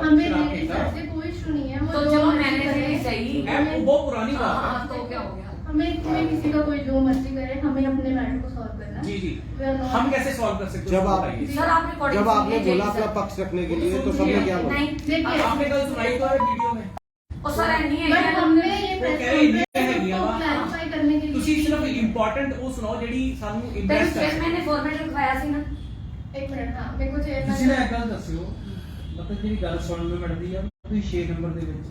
हमें शराब जेडी सर ठेका से कोई इशू नहीं है तो वो जो जो मर्जी मैंने करे, जेडी सही वो बहुत पुरानी बात है हाँ तो क्या हो गया हमें कोई किसी का कोई जो मर्जी करे हमें अपने मैटर को सॉल्व करना है। जी जी We are not- हम कैसे सॉल्व कर सकते हैं जब उसको आप- बताइए। सर आप रिकॉर्डिंग जब आपने सुनिए, बोला जेडी अपना सर। पक्ष रखने के लिए तो सबने क्या बोला नहीं देखिए आपने कल सुनाई तो है वीडियो में और सर नहीं है बट हमने ये वो प्रेस कह रही है, कॉन्फ्रेंस ये को है, क्लैरिफाई करने के ਤੁਸੀਂ लिए ਸਿਰਫ ਇੰਪੋਰਟੈਂਟ ਉਹ ਸੁਣਾਓ ਜਿਹੜੀ ਸਾਨੂੰ तो ਇੰਪ੍ਰੈਸ फिर ਕਰ मैंने फॉर्मेट लिखवाया सी ना एक मिनट हाँ मेरे को ਤੁਸੀਂ ਨਾ चेयरमैन ਇੱਕ ਗੱਲ ਦੱਸਿਓ ਮਤਲਬ ਜਿਹੜੀ ਗੱਲ ਸੁਣਨ ਨੂੰ ਮਿਲਦੀ ਆ ਤੁਸੀਂ 6 ਨੰਬਰ ਦੇ ਵਿੱਚ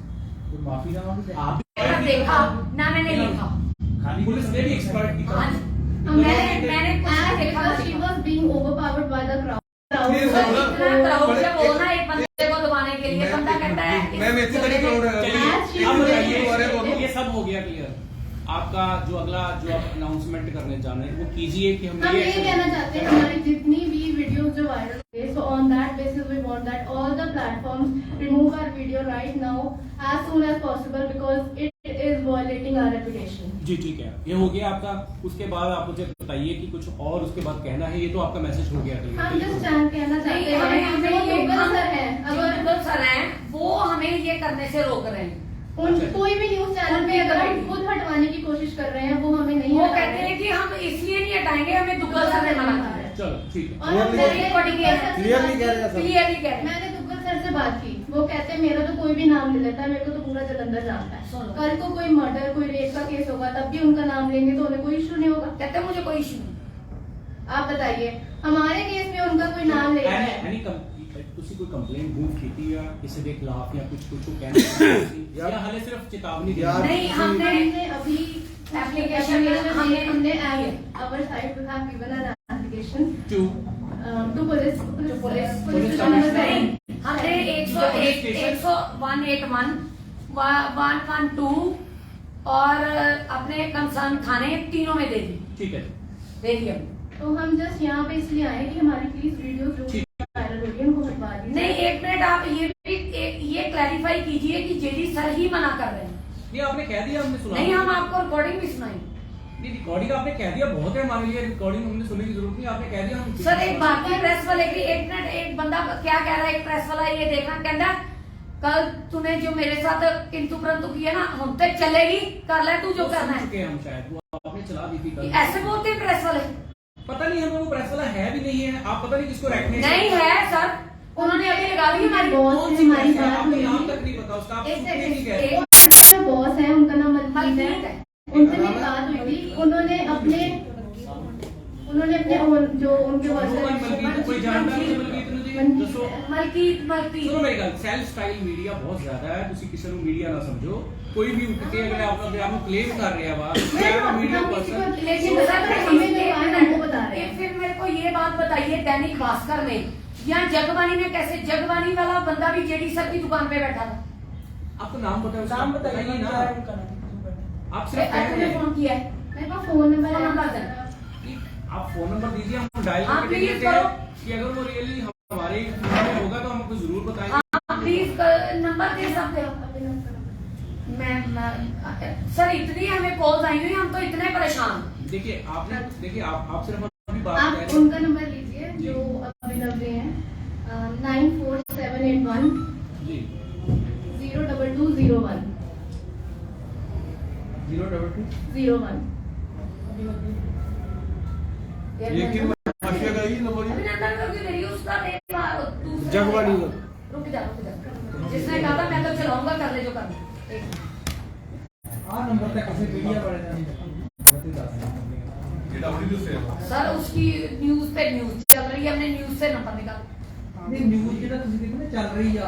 ਕੋਈ ਮਾਫੀ ਚਾਹਾਂਗੇ आप मैंने देखा ना मैंने लिखा ਖਾਲੀ पुलिस ने भी एक्सपर्ट की हाँ तरह मैंने कुछ नहीं देखा she was being overpowered by the crowd ये सर सब इतना क्राउड से बोलना एक बंदे को दबाने के लिए बंदा कहता है मैं इतनी बड़ी क्राउड चलिए अब अरे दोनों बताइए ये सब हो गया क्लियर आपका जो अगला जो आप अनाउंसमेंट करने जा रहे हैं वो कीजिए कि हम हम ये कहना चाहते हैं हमारी जितनी भी वीडियोस जो वायरल हुए so on that basis we want that all the platforms remove our video right now as soon as possible because it is violating our reputation. जी ठीक है, ये हो गया आपका। उसके बाद आप मुझे बताइए कि कुछ और उसके बाद कहना है। ये तो आपका मैसेज हो गया। हम जस्ट जान कहना चाहते हैं, जो दुग्गल सर हैं, अगर दुग्गल सर हैं वो हमें ये करने से रोक रहे हैं। कोई भी न्यूज चैनल पे अगर हम खुद हटवाने की कोशिश कर रहे हैं, वो हमें नहीं वो हटा कहते रहे हैं कि हम इसलिए नहीं हटाएंगे, हमें दुग्गल सर ने मना किया है। चलो ठीक है। और हम Clearly कह रहे हैं सर। क्लियरली कह रहे हैं। मैंने दुग्गल सर से बात की, वो कहते हैं मेरा तो कोई भी नाम ले लेता है, मेरे को तो पूरा जलंधर जानता है। सुनो। कल को कोई मर्डर, कोई रेप का केस होगा, तब भी उनका नाम लेंगे तो उन्हें कोई इशू नहीं होगा। कहते हैं मुझे कोई इशू नहीं। आप बताइए, हमारे केस में उनका कोई नाम ले रहा है। ਤੁਸੀਂ ਕੋਈ ਕੰਪਲੇਂਟ मूव ਕੀਤੀ ਆ ਕਿਸੇ ਦੇ ਖਿਲਾਫ ਜਾਂ ਕੁਝ ਕਹਿਣਾ ਜਾਂ ਹਲੇ ਸਿਰਫ ਚੇਤਾਵਨੀ दी? नहीं, हमने अभी एप्लीकेशन हमने our side will have given an application to to police नहीं, हमने 101, 112 और अपने कंसर्न थाने तीनों में दे दी। ठीक है। दे दिया। तो हम जस्ट यहाँ पे इसलिए आए कि हमारी प्लीज वीडियो जो वायरल हो रही है उनको हटवा दीजिए। नहीं, एक मिनट, आप ये क्लैरिफाई कीजिए कि जेडी सर ही मना कर रहे हैं। नहीं आपने कह दिया, हमने सुना नहीं, हम आपको रिकॉर्डिंग भी सुनाई। नहीं, रिकॉर्डिंग आपने कह दिया, बहुत है हमारे लिए रिकॉर्डिंग हमने सुनने की जरूरत नहीं। आपने कह दिया हम सर एक भारतीय प्रेस वाले की, एक मिनट, एक बंदा क्या कह रहा है, एक प्रेस वाला ये देखना कहना, कल तूने जो मेरे साथ किंतु परंतु किया ना, हम तक चलेगी, कर ले तू जो करना है। हम शायद वो आपने चला दी थी कल। ऐसे बोलते हैं प्रेस वाले। पता नहीं हमें वो प्रेस वाला है भी नहीं है। आप पता नहीं किसको रखने नहीं है सर, उन्होंने अभी लगा दी हमारी बॉस से हमारी बात आपको हुई नाम थी। तक नहीं पता उसका। आप एक सुनते नहीं कह रहे। सेकंड, बॉस है, उनका नाम मलकीत है। उनसे मेरी बात हुई थी, उन्होंने अपने जो उनके मलकीत कोई जानता नहीं मलकीत ਨੂੰ ਜੀ ਦੱਸੋ। मलकीत सुनो मेरी गल, सेल्फ स्टाइल मीडिया बहुत ज्यादा है। ਤੁਸੀਂ ਕਿਸੇ ਨੂੰ ਮੀਡੀਆ ਨਾ ਸਮਝੋ। कोई भी उठ के अगर आप अपने आप को क्लेम कर रहे हैं बात मीडिया पर्सन। लेकिन सर फिर मेरे को ये बात बताइए, दैनिक भास्कर में या जगबानी में कैसे, जगबानी वाला बंदा भी जेडी सर की दुकान पे बैठा था। आपको नाम पता है उसका? नाम बताइए ना। क्या है उनका नाम? आप सिर्फ कह रहे हैं। फोन किया है, मेरे पास फोन नंबर है। आप फोन नंबर दीजिए, हम डायल हाँ, करके प्लीज देखते हैं करो। कि अगर वो रियली हमारे में होगा तो हम आपको जरूर बताएंगे। हाँ प्लीज नंबर दे सकते हो। मैं सर इतनी हमें कॉल्स आई हुई, हम तो इतने परेशान। देखिए आपने आप सिर्फ अभी बात आप कह रहे हैं। उनका नंबर लीजिए जो अवेलेबल हैं, 94781 जी 02201 01। ये किन माफिया का ही नंबर है? अभिनंदन करके मेरी उसका जगबानी का। रुक जा। जिसने कहा था मैं तो चलाऊंगा, कर ले जो करना। नंबर तक कैसे मीडिया पड़ेगा ये डब्ल्यू से सर उसकी न्यूज पे न्यूज चल रही है, हमने न्यूज से नंबर निकाला। नहीं न्यूज़ ਜਿਹੜਾ ਤੁਸੀਂ ਦੇਖੋ ਨਾ ਚੱਲ ਰਹੀ ਆ,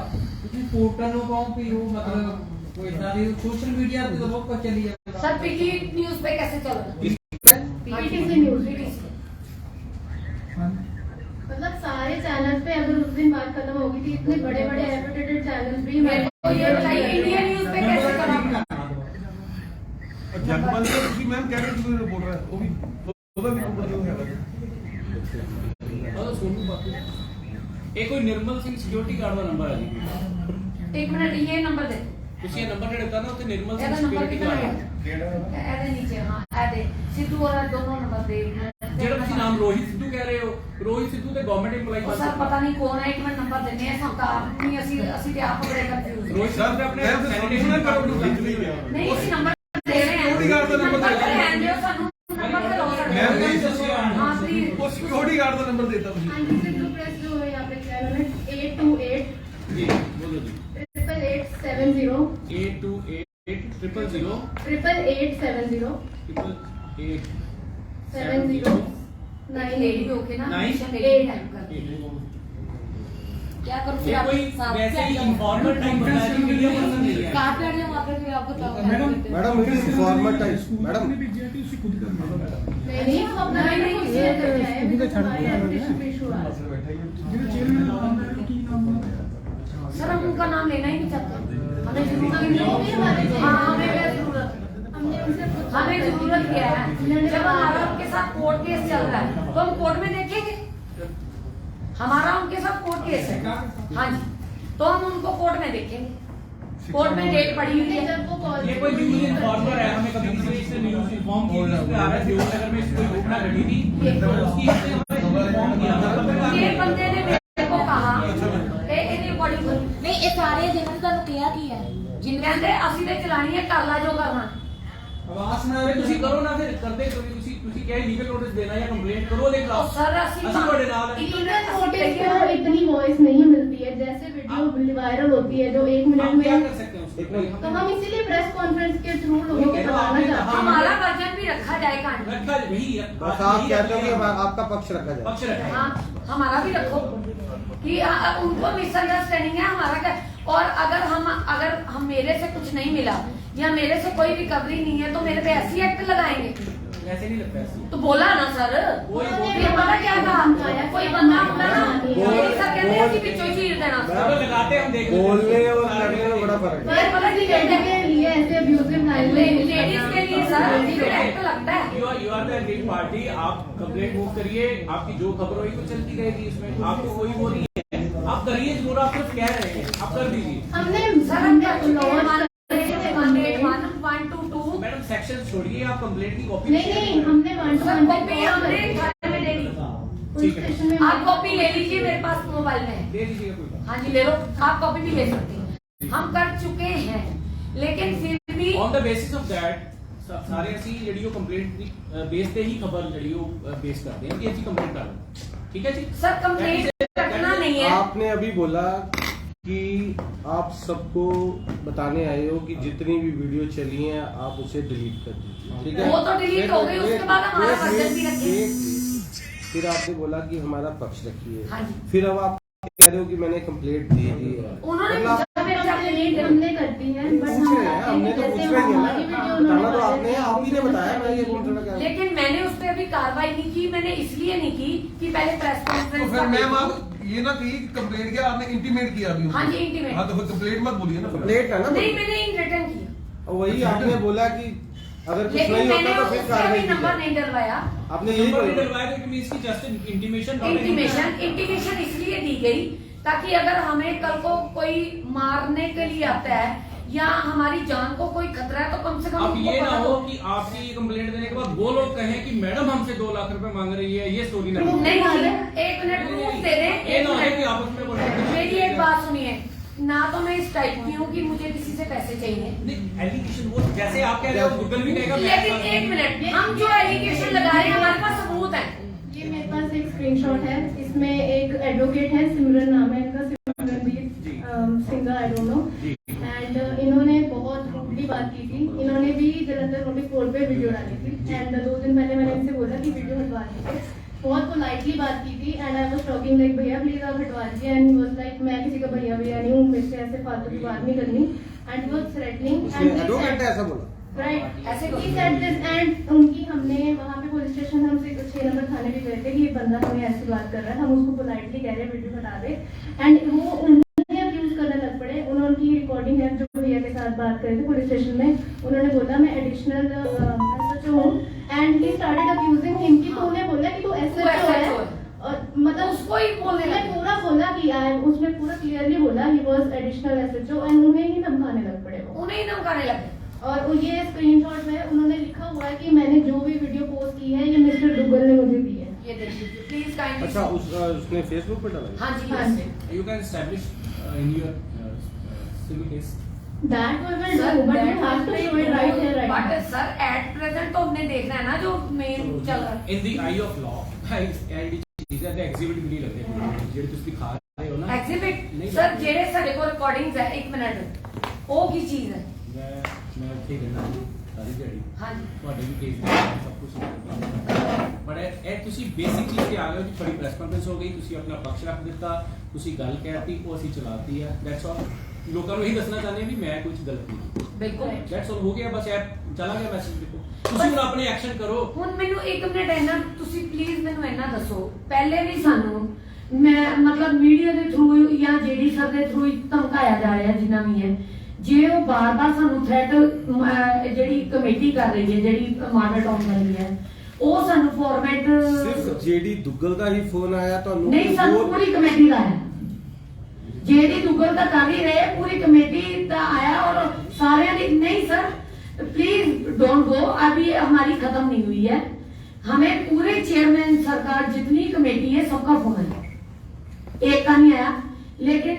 ਤੁਸੀਂ ਪੋਰਟਲ ਨੂੰ ਕਹੋ ਕਿ ਉਹ मतलब कोई इतना नहीं, सोशल मीडिया पे तो बहुत कुछ चली जाता। सर पीटी न्यूज पे कैसे चल रहा है? PTC news. मतलब सारे चैनल पे अगर उस दिन बात खत्म होगी थी, इतने बड़े बड़े रेप्यूटेड चैनल भी मेरे को ये बताइए इंडिया न्यूज पे कैसे चला? जगबंद का ਤੁਸੀਂ मैम कह रहे थे कोई रिपोर्टर है वो भी ਉਹਦਾ ਵੀ ਨੰਬਰ ਦਿਓ ਹੈਗਾ। और सोनू बापू एक कोई निर्मल सिंह सिक्योरिटी गार्ड का नंबर है जी। एक मिनट, ये नंबर दे। ਤੁਸੀਂ ਇਹ ਨੰਬਰ ਜਿਹੜਾ ਦਿੱਤਾ ਨਾ ਉੱਥੇ ਨਿਰਮਲ ਸਿੰਘ ਇਹਦਾ ਨੰਬਰ ਸਿਕਿਉਰਿਟੀ ਕਿੰਨਾ ਗਾਰਡ ਹੈ? ਇਹਦੇ ਨੀਚੇ, ਹਾਂ ਇਹ ਦੇ ਸਿੱਧੂ ਵਾਲਾ ਦੋਨੋਂ ਨੰबर ਦੇ। ਜਿਹੜਾ ਤੁਸੀਂ ਨਾਮ ਰੋਹਿਤ ਸਿੱਧੂ ਕਹਿ ਰਹੇ ਹੋ, ਰੋਹਿਤ ਸਿੱਧੂ ਤੇ ਗਵਰਨਮੈਂਟ ਏਮਪਲਾਈ ਉਹ ਸਰ ਪਤਾ ਨਹੀਂ ਕੌਣ ਹੈ, ਇੱਕ ਮਿੰਟ ਨੰਬਰ ਦਿੰਨੇ ਆ ਸਰਕਾਰ ਨਹੀਂ, ਅਸੀਂ ਤੇ ਆਪ ਬੜੇ ਕੰਫਿਊਜ਼। ਰੋਹਿਤ ਸਿੱਧੂ ਤੇ ਆਪਣੇ ਸੈਨੀਟੇਸ਼ਨ ਕਰੋ ਨਹੀਂ ਅਸੀਂ ਨੰਬਰ ਦੇ ਰਹੇ ਹਾਂ। सिक्योरिटी गार्ड का नंबर ਨੰਬਰ दे ਲੈਣ ਦਿਓ ਸਾਨੂੰ, ਨੰबर ਤੇ ਲਓ मैं नहीं ਸਾਡਾ। ਹਾਂ प्लीज। वो सिक्योरिटी गार्ड का नंबर देता हाँ मुझे। जी, सिद्धू प्रेस जो है यहाँ पे क्या है, 828 जी बोलो जी 88870 828 88870 70 नहीं लेडी ओके ना, Nine? लेडी टाइप कर क्या करूं फिर ये आप कोई वैसे ही इन्फॉर्मल टाइप बता रही मीडिया पर्सन नहीं है। काट लेने वहां पे फिर आप बताओ। मैडम ये फॉर्मेट है मैडम। नहीं, हम अपना नहीं कुछ शेयर करके आए हैं, बिकॉज़ हमारे एप्लीकेशन में इशू आ रहा है। सर हम उनका नाम लेना ही नहीं चाहते, हमें जो भी जरूरत हमारे है। हाँ हमें क्या जरूरत, हमने उनसे पूछा, हमें जरूरत क्या है? जब हमारा उनके साथ कोर्ट केस चल रहा है तो हम कोर्ट में देखेंगे, हमारा उनके साथ कोर्ट केस है। हाँ जी, तो हम उनको कोर्ट में देखेंगे। कोर्ट में डेट पड़ी हुई है। जब वो कॉल ये कोई न्यूज इन्फॉर्मर है, हमें कभी किसी ने इससे न्यूज इन्फॉर्म की, इस पे आ रहा है देवनगर में कोई घटना घटी थी, तो उसकी इसने हमें इन्फॉर्म किया था। ये बंदे ने मेरे को कहा ਇਹਦੀ ਰਿਕਾਰਡਿੰਗ ਨਹੀਂ ਇਹ ਸਾਰੇ ਜਿਹਨਾਂ ਨੇ ਤੁਹਾਨੂੰ ਕਿਹਾ ਕੀ ਹੈ ਜਿਨ ਕਹਿੰਦੇ ਅਸੀਂ ਤੇ ਚਲਾਣੀ ਹੈ, ਕਰ ਲਾ ਜੋ ਕਰਨਾ। ਆਵਾਜ਼ ਨਾ ਫਿਰ ਤੁਸੀਂ ਕਰੋ ਨਾ, ਫਿਰ ਕਰਦੇ ਕਿਉਂ ਤੁਸੀਂ ਕਿਹਾ ਲੀਗਲ ਨੋਟਿਸ ਦੇਣਾ ਜਾਂ ਕੰਪਲੇਂਟ ਕਰੋ ਉਹਦੇ तो ਖਿਲਾਫ। सर ਅਸੀਂ ਤੁਹਾਡੇ ਨਾਲ ਹੈ। लीगल नोटिस को इतनी वॉइस नहीं मिलती है, जैसे वीडियो वायरल होती है जो 1 आप मिनट क्या में, कर सकते हैं उसको? एक मिनट। तो हम इसीलिए प्रेस कॉन्फ्रेंस के थ्रू लोगों को बताना चाहते हैं। हमारा वर्जन भी रखा जाए कहानी। रखा वही है, बस आप कहते हो कि आपका पक्ष रखा जाए। पक्ष रखा है। हाँ हमारा भी रखो कि उनको मिसअंडरस्टैंडिंग है हमारा क्या। और अगर हम मेरे से कुछ नहीं मिला या मेरे से कोई रिकवरी नहीं है तो मेरे पे ऐसी एक्ट लगाएंगे, ऐसे नहीं लगता ऐसे। तो बोला ना सर। ये पता क्या कहा, कोई बंदा अपना ना सर कहते हैं कि पिछो चीर देना। चलो लगाते हैं, हम देख बोलने और लड़ने में बड़ा फर्क है। पर पता नहीं कहने के लिए ऐसे अब्यूजिव लेडीज के लिए सर एक्ट लगता है। You are the agreed party, आप कंप्लेंट मूव करिए, आपकी जो खबर होगी वो चलती रहेगी, इसमें आपको कोई वो नहीं है। आप करिए जो आप सिर्फ कह रहे हैं, आप कर दीजिए। हमने सर हम कर चुके हैं, 1 to 2 मैडम सेक्शन छोड़िए, आप कंप्लेंट की कॉपी नहीं हमने 1 to 1 कॉपी हमने घर में दे दी। पुलिस स्टेशन में आप कॉपी ले लीजिए, मेरे पास मोबाइल में है। दे दीजिएगा कोई बात। हाँ जी ले लो, आप कॉपी भी ले सकते हैं। हम कर चुके हैं लेकिन फिर भी on the basis of that सारे ਅਸੀਂ ਜਿਹੜੀ ਉਹ ਕੰਪਲੇਂਟ ਬੇਸ ਤੇ ਹੀ ਖਬਰ ਜਿਹੜੀ ਉਹ ਬੇਸ ਕਰਦੇ ਹਾਂ ਕਿ ਅਸੀਂ ਕੰਪਲੇਂਟ ਕਰ ਲਓ। ठीक है जी सर कंप्लेंट रखना नहीं है। आपने अभी बोला कि आप सबको बताने आए हो कि जितनी भी वीडियो चली है आप उसे डिलीट कर दीजिए, ठीक है? वो तो डिलीट हो गई, उसके बाद हमारा वर्जन भी रखिए। फिर आपने बोला कि हमारा पक्ष रखिए, हाँ जी। फिर अब आप कह रहे हो कि मैंने कंप्लेंट दे दी है। उन्होंने मतलब कंप्लेंट हमने कर दी है, बट पूछ रहे हैं, हमने तो पूछ रहे हैं हमारी ना, वीडियो बताना तो आपने, आप ही ने बताया, मैं ये बोल रहा क्या। लेकिन मैंने उस पर अभी कार्रवाई नहीं की। मैंने इसलिए नहीं की कि पहले प्रेस तो कॉन्फ्रेंस फिर मैम आप ये ना कही कि कंप्लेंट किया आपने, इंटीमेट किया अभी उनको। हाँ जी, intimate। हाँ तो फिर कंप्लेंट मत बोलिए ना। कंप्लेंट है ना, नहीं मैंने इन रिटर्न किया, और वही आपने बोला कि अगर कुछ लेकिन नहीं मैंने होता तो फिर उसका कार्रवाई भी की नंबर जाए। नहीं डलवाया। आपने यही नंबर बोला। डलवाया तो इट मींस की जस्ट इंटीमेशन इंटीमेशन इसलिए दी गई ताकि अगर हमें कल को कोई मारने के लिए आता है या हमारी जान को कोई खतरा है तो कम से कम अब उनको ये ना पता हो तो- कि आपकी ये कंप्लेंट देने के बाद वो लोग कहें कि मैडम हमसे 2 लाख रुपए मांग रही है, ये स्टोरी ना हो। नहीं नहीं, एक मिनट प्रूफ दे दें। ये एक ना हो कि मिनट आपस में बोलो। मेरी एक बात सुनिए ना, तो मैं इस टाइप की हूँ कि मुझे किसी से पैसे चाहिए, नहीं एलिगेशन वो जैसे आप कह रहे हो गूगल भी कहेगा लेकिन एक मिनट हम जो एलिगेशन लगा रहे हैं हमारे पास सबूत है। ये मेरे पास एक स्क्रीनशॉट है, इसमें एक एडवोकेट है, सिमरन नाम है इनका, Simranveer Singh, I don't know, and इन्होंने बहुत रूडली बात की थी। इन्होंने भी जलंधर नोटिस बोर्ड पे वीडियो डाली थी एंड 2 दिन पहले मैंने इनसे बोला कि वीडियो हटवा दीजिए। बहुत पोलाइटली बात की थी and I was talking like भैया प्लीज आप हटवा दीजिए, एंड ही वाज लाइक मैं किसी का भैया नहीं हूँ, मेरे से ऐसे फालतू की बात नहीं करनी, एंड ही वाज थ्रेटनिंग उसने एडवोकेट ने ऐसा बोला। राइट ऐसे ही सेड दिस, एंड उनकी हमने वहाँ पे पुलिस स्टेशन हम 6 नंबर थाने भी गए थे कि ये बंदा हमें ऐसी बात कर रहा है, हम उसको पोलाइटली कह रहे हैं वीडियो हटा दे, एंड वो उन्होंने अब्यूज करने लग पड़े। उनकी रिकॉर्डिंग है जो भैया के साथ बात कर रहे थे पुलिस स्टेशन में, उन्होंने बोला मैं एडिशनल एसएचओ हूँ and he started abusing him की, तो उन्हें बोला कि तू एसएचओ है, और मतलब उसको ही बोलने उसने लगे। पूरा बोला कि उसने पूरा क्लियरली बोला he was additional SHO, and उन्हें ही धमकाने लग पड़े वो। उन्हें ही धमकाने लगे। और ये स्क्रीनशॉट में उन्होंने लिखा हुआ है कि मैंने जो भी वीडियो पोस्ट की है ये मिस्टर दुग्गल ने मुझे दी है। ये देखिए प्लीज काइंडली। अच्छा उसने फेसबुक पे डाला है? हाँ जी हाँ हाँ जी। You can establish in your civil case. That we will do, but we have to show it right here, right but now. Sir at present तो हमने देखना है ना जो मेन चल रहा है। In the I of law and चीज़ें ते एग्जिबिट भी नहीं लगदे ਜਿਹੜੇ ਤੁਸੀਂ ਦਿਖਾ ਰਹੇ ਹੋ ਨਾ एग्जिबिट नहीं सर लगते। ਜਿਹੜੇ ਸਾਡੇ ਕੋਲ ਰਿਕਾਰਡਿੰਗਸ ਹੈ 1 ਮਿੰਟ ਉਹ ਕੀ ਚੀਜ਼ ਹੈ। ਮੈਂ ਉੱਥੇ ਰਹਿਣਾ ਸਾਰੀ ਦਿਹਾੜੀ हाँ जी ਤੁਹਾਡੇ ਵੀ ਕੇਸ ਦੇ ਸਭ ਕੁਝ ਬਟ ਇਹ ਤੁਸੀਂ ਬੇਸਿਕ ਚੀਜ਼ ਤੇ ਆ ਗਏ ਹੋ ਕਿ ਤੁਹਾਡੀ ਪ੍ਰੈਸ ਕਾਨਫਰੰਸ ਹੋ ਗਈ, ਤੁਸੀਂ ਆਪਣਾ ਪੱਖ ਰੱਖ ਦਿੱਤਾ, ਤੁਸੀਂ ਗੱਲ ਕਹਿਤੀ, ਉਹ ਅਸੀਂ ਚਲਾਤੀ ਹੈ, ਦੈਟਸ ਆਲ। ਲੋਕਾਂ ਨੂੰ ਇਹੀ ਦੱਸਣਾ ਚਾਹੁੰਦੇ ਹਾਂ ਵੀ ਮੈਂ ਕੁਝ ਗਲਤ ਨਹੀਂ ਕੀਤਾ, बिल्कुल। That's all. ਹੋ ਗਿਆ ਬਸ, ਇਹ ਚਲਾ ਗਿਆ ਮੈਸੇਜ। ਦੇਖੋ ਤੁਸੀਂ ਹੁਣ ਆਪਣੇ ਐਕਸ਼ਨ ਕਰੋ। ਹੁਣ ਮੈਨੂੰ 1 ਮਿੰਟ ਇਹਨਾਂ ਤੁਸੀਂ ਪਲੀਜ਼ ਮੈਨੂੰ ਇਹਨਾਂ ਦੱਸੋ, ਪਹਿਲੇ ਵੀ ਸਾਨੂੰ ਮੈਂ ਮਤਲਬ ਮੀਡੀਆ ਦੇ ਥਰੂ ਜਾਂ ਜਿਹੜੀ ਸਰ ਦੇ ਥਰੂ ਧਮਕਾਇਆ ਜਾ ਰਿਹਾ ਜਿੰਨਾ ਵੀ ਹੈ, ਜੇ ਉਹ ਬਾਰ-ਬਾਰ ਸਾਨੂੰ ਥ੍ਰੈਟ ਜਿਹੜੀ ਕਮੇਟੀ ਕਰ ਰਹੀ ਹੈ, ਜਿਹੜੀ ਮਾਡਲ ਟਾਊਨ ਕਰ ਰਹੀ ਹੈ, ਉਹ ਸਾਨੂੰ ਫਾਰਮੈਟ सिर्फ जेडी दुग्गल का ही फोन आया तो ਨਹੀਂ ਸਾਨੂੰ ਪੂਰੀ ਕਮੇਟੀ ਦਾ ਹੈ। जेडी दुग्गल का कर ही रहे, पूरी कमेटी का आया और सारे ने नहीं सर प्लीज डोंट गो, अभी हमारी खत्म नहीं हुई है। हमें पूरे चेयरमैन सरकार जितनी कमेटी है सबका फोन है, एक का नहीं आया। लेकिन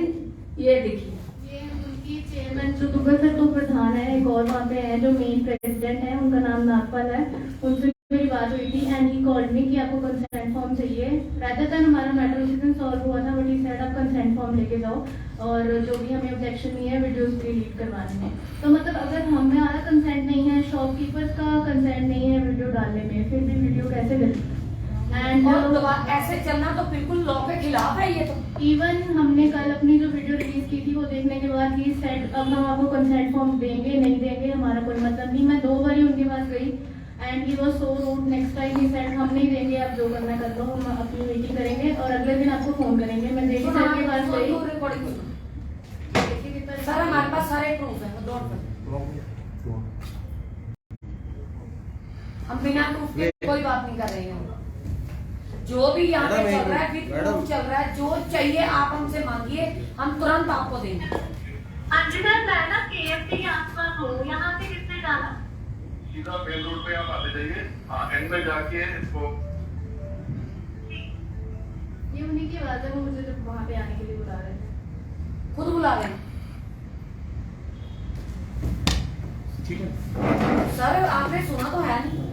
ये देखिए ये उनकी चेयरमैन जो दुग्गल सर तो प्रधान है, एक और वहाँ पे है जो मेन प्रेसिडेंट है, उनका नाम नागपाल है, उनसे मेरी बात हुई थी एंड ही कॉल्ड मी कि आपको कंसेंट फॉर्म चाहिए। रादर देन हमारा मैटर उसी दिन सॉल्व हुआ था, बट ही सेड आप कंसेंट फॉर्म लेके जाओ और जो भी हमें ऑब्जेक्शन नहीं है वीडियोस डिलीट करवाने में। तो मतलब अगर हमारा कंसेंट नहीं है, शॉपकीपर्स का कंसेंट नहीं है वीडियो डालने में, फिर भी वीडियो कैसे डले? एंड ऐसे चलना तो बिल्कुल लॉ के खिलाफ है ये तो। इवन हमने कल अपनी जो वीडियो रिलीज की थी वो देखने के बाद ही सेट अब हम आपको कंसेंट फॉर्म देंगे नहीं देंगे हमारा कोई मतलब नहीं। मैं 2 बार उनके पास गई and he was so rude. Next time he said हम नहीं देंगे, आप जो करना कर लो, हम अपनी मीटिंग करेंगे और अगले दिन आपको फोन करेंगे। मैं जेडी सर के पास गई। सर हमारे पास सारे प्रूफ है, हम बिना प्रूफ के कोई बात नहीं कर रहे हैं। जो भी यहाँ पे चल रहा है फिर प्रूफ चल रहा है, जो चाहिए आप हमसे मांगिए, हम तुरंत आपको देंगे। अंजना मैं ना केएफसी के आसपास हूँ, यहाँ से किसने डाला? सीधा मेन रोड पे आप आते जाइए, एंड में जाके इसको ये उन्हीं की आवाज है, वो मुझे जब वहाँ पे आने के लिए बुला रहे थे। खुद बुला रहे हैं ठीक है सर, आपने सुना तो है नहीं।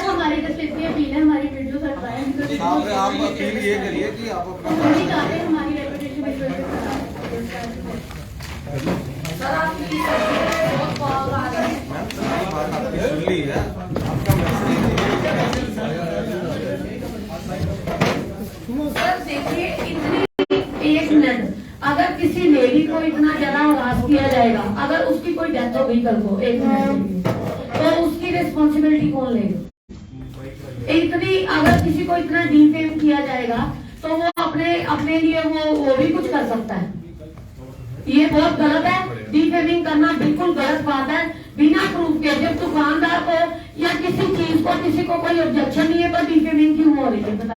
हमारी बस इतनी अपील है, हमारी वीडियो हटवाएं। आप अपील ये करिए कि आप अपना नहीं चाहते हमारी रेपुटेशन इस वजह से खराब हो। सर आप प्लीज बहुत कॉल आ रहे हैं। मैम सारी बात आपने सुन ली है, आपका मैसेज सर देखिए इतनी 1 मिनट, अगर किसी लेडी को इतना ज्यादा हरास किया जाएगा, अगर उसकी कोई डेथ हो गई कल को 1 मिनट के लिए, तो उसकी रिस्पॉन्सिबिलिटी कौन लेगा? इतनी अगर किसी को इतना डिफेम किया जाएगा तो वो अपने लिए वो भी कुछ कर सकता है। ये बहुत गलत है, डिफेमिंग करना बिल्कुल गलत बात है बिना प्रूफ के। जब दुकानदार को या किसी चीज को किसी को कोई ऑब्जेक्शन नहीं है तो डिफेमिंग क्यों हो रही है?